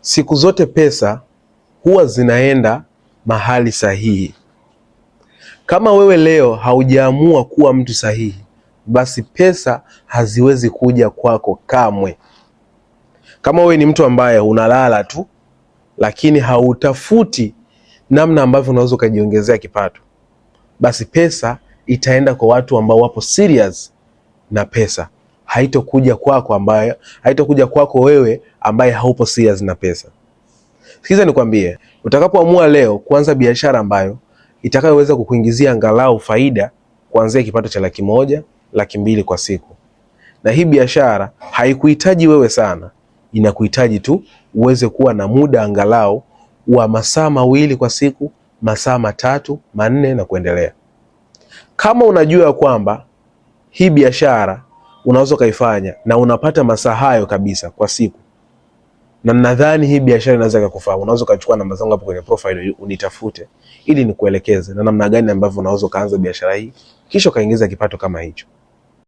Siku zote pesa huwa zinaenda mahali sahihi. Kama wewe leo haujaamua kuwa mtu sahihi, basi pesa haziwezi kuja kwako kamwe. Kama wewe ni mtu ambaye unalala tu, lakini hautafuti namna ambavyo unaweza ukajiongezea kipato, basi pesa itaenda kwa watu ambao wapo serious na pesa. Haitokuja kwako wewe ambaye haupo serious na pesa. Sikiza nikwambie, utakapoamua leo kuanza biashara ambayo itakayoweza kukuingizia angalau faida kuanzia kipato cha 100,000, 200,000 kwa siku. Na hii biashara haikuhitaji wewe sana, inakuhitaji tu uweze kuwa na muda angalau wa masaa 2 kwa siku, masaa 3, 4 na kuendelea. Kama unajua kwamba hii biashara unaweza kaifanya na unapata masaa hayo kabisa kwa siku, na nadhani hii biashara inaweza kukufaa, unaweza kuchukua namba zangu hapo kwenye profile unitafute ili nikuelekeze na namna gani ambavyo unaweza kaanza biashara hii kisha kaingiza kipato kama hicho.